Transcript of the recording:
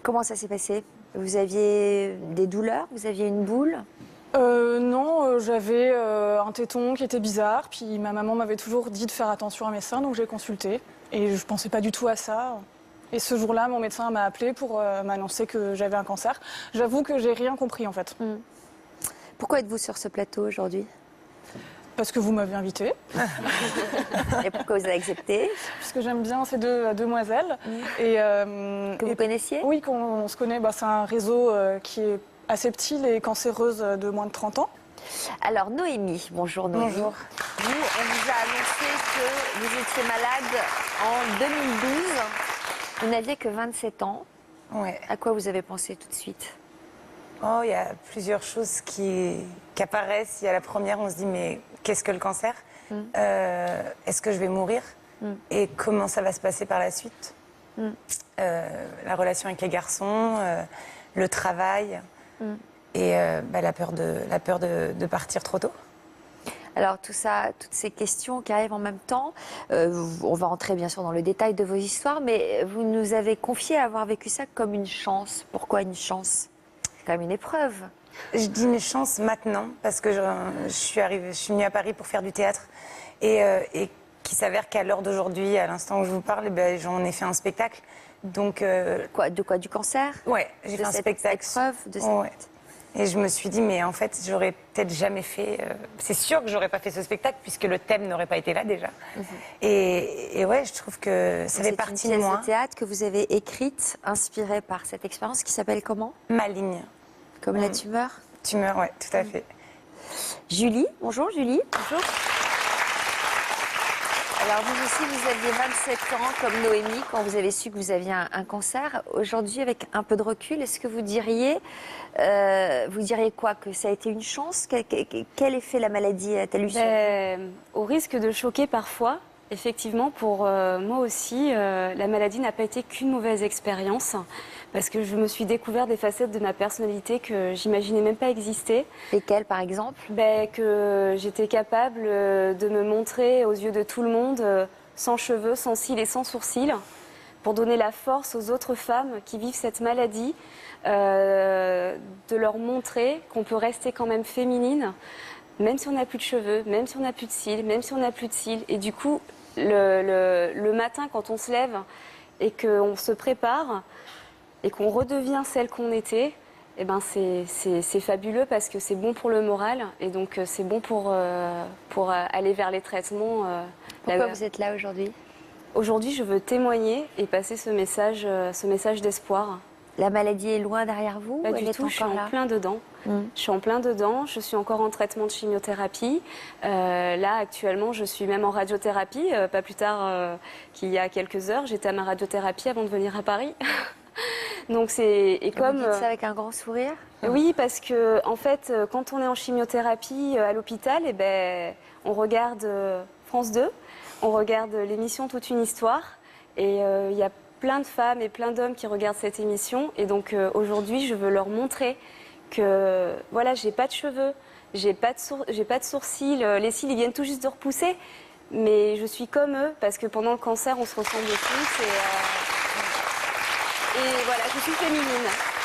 Comment ça s'est passé? Vous aviez des douleurs? Vous aviez une boule? Non, j'avais un téton qui était bizarre, puis ma maman m'avait toujours dit de faire attention à mes seins, donc j'ai consulté. Et je pensais pas du tout à ça. Et ce jour-là, mon médecin m'a appelé pour m'annoncer que j'avais un cancer. J'avoue que j'ai rien compris en fait. Pourquoi êtes-vous sur ce plateau aujourd'hui? Parce que vous m'avez invitée. Et pourquoi vous avez accepté? Puisque j'aime bien ces deux demoiselles. Et, Que vous connaissiez? Oui, qu'on se connaît. C'est un réseau qui est aseptile et cancéreuse de moins de 30 ans. Alors Noémie, bonjour Noémie. Bonjour. Vous, on vous a annoncé que vous étiez malade en 2012. Vous n'aviez que 27 ans. Ouais. À quoi vous avez pensé tout de suite? Oh, il y a plusieurs choses qui apparaissent. Il y a la première, on se dit, mais qu'est-ce que le cancer? Est-ce que je vais mourir? Et comment ça va se passer par la suite? La relation avec les garçons, le travail et la peur de partir trop tôt. Alors tout ça, toutes ces questions qui arrivent en même temps, on va entrer bien sûr dans le détail de vos histoires, mais vous nous avez confié avoir vécu ça comme une chance. Pourquoi une chance? C'est quand même une épreuve. Je dis une chance maintenant parce que je suis venue à Paris pour faire du théâtre et qu'il s'avère qu'à l'heure d'aujourd'hui, à l'instant où je vous parle, j'en ai fait un spectacle. Donc Quoi, du cancer? Ouais, j'ai fait un spectacle. Épreuve de cette... Ouais. Et je me suis dit, mais en fait, j'aurais peut-être jamais fait... c'est sûr que j'aurais pas fait ce spectacle, puisque le thème n'aurait pas été là, déjà. Et ouais, je trouve que ça fait partie de moi. C'est une pièce de théâtre que vous avez écrite, inspirée par cette expérience, qui s'appelle comment? Maligne. Comme la tumeur? Tumeur, ouais, tout à fait. Julie, bonjour Julie. Bonjour. Alors vous aussi, vous aviez 27 ans comme Noémie quand vous avez su que vous aviez un cancer. Aujourd'hui, avec un peu de recul, est-ce que vous diriez quoi? Que ça a été une chance? Quel effet la maladie a-t-elle eu sur vous? Au risque de choquer parfois, effectivement, pour moi aussi, la maladie n'a pas été qu'une mauvaise expérience. Parce que je me suis découvert des facettes de ma personnalité que j'imaginais même pas exister. Lesquelles, par exemple? Que j'étais capable de me montrer aux yeux de tout le monde, sans cheveux, sans cils et sans sourcils, pour donner la force aux autres femmes qui vivent cette maladie, de leur montrer qu'on peut rester quand même féminine, même si on n'a plus de cheveux, même si on n'a plus de cils, même si on n'a plus de cils. Et du coup, le matin, quand on se lève et qu'on se prépare, et qu'on redevient celle qu'on était, eh ben c'est fabuleux parce que c'est bon pour le moral et donc c'est bon pour aller vers les traitements. Pourquoi vous êtes là aujourd'hui? Aujourd'hui, je veux témoigner et passer ce message d'espoir. La maladie est loin derrière vous? Pas du tout, je suis en plein dedans. Je suis en plein dedans, je suis encore en traitement de chimiothérapie. Là, actuellement, je suis même en radiothérapie. Pas plus tard qu'il y a quelques heures, j'étais à ma radiothérapie avant de venir à Paris. Donc vous dites ça avec un grand sourire? Oui, parce que en fait, quand on est en chimiothérapie à l'hôpital, on regarde France 2, on regarde l'émission Toute une histoire, et il y a plein de femmes et plein d'hommes qui regardent cette émission. Et donc aujourd'hui, je veux leur montrer que voilà, j'ai pas de cheveux, j'ai pas de sourcils, les cils ils viennent tout juste de repousser, mais je suis comme eux parce que pendant le cancer, on se ressemble tous et voilà, je suis féminine.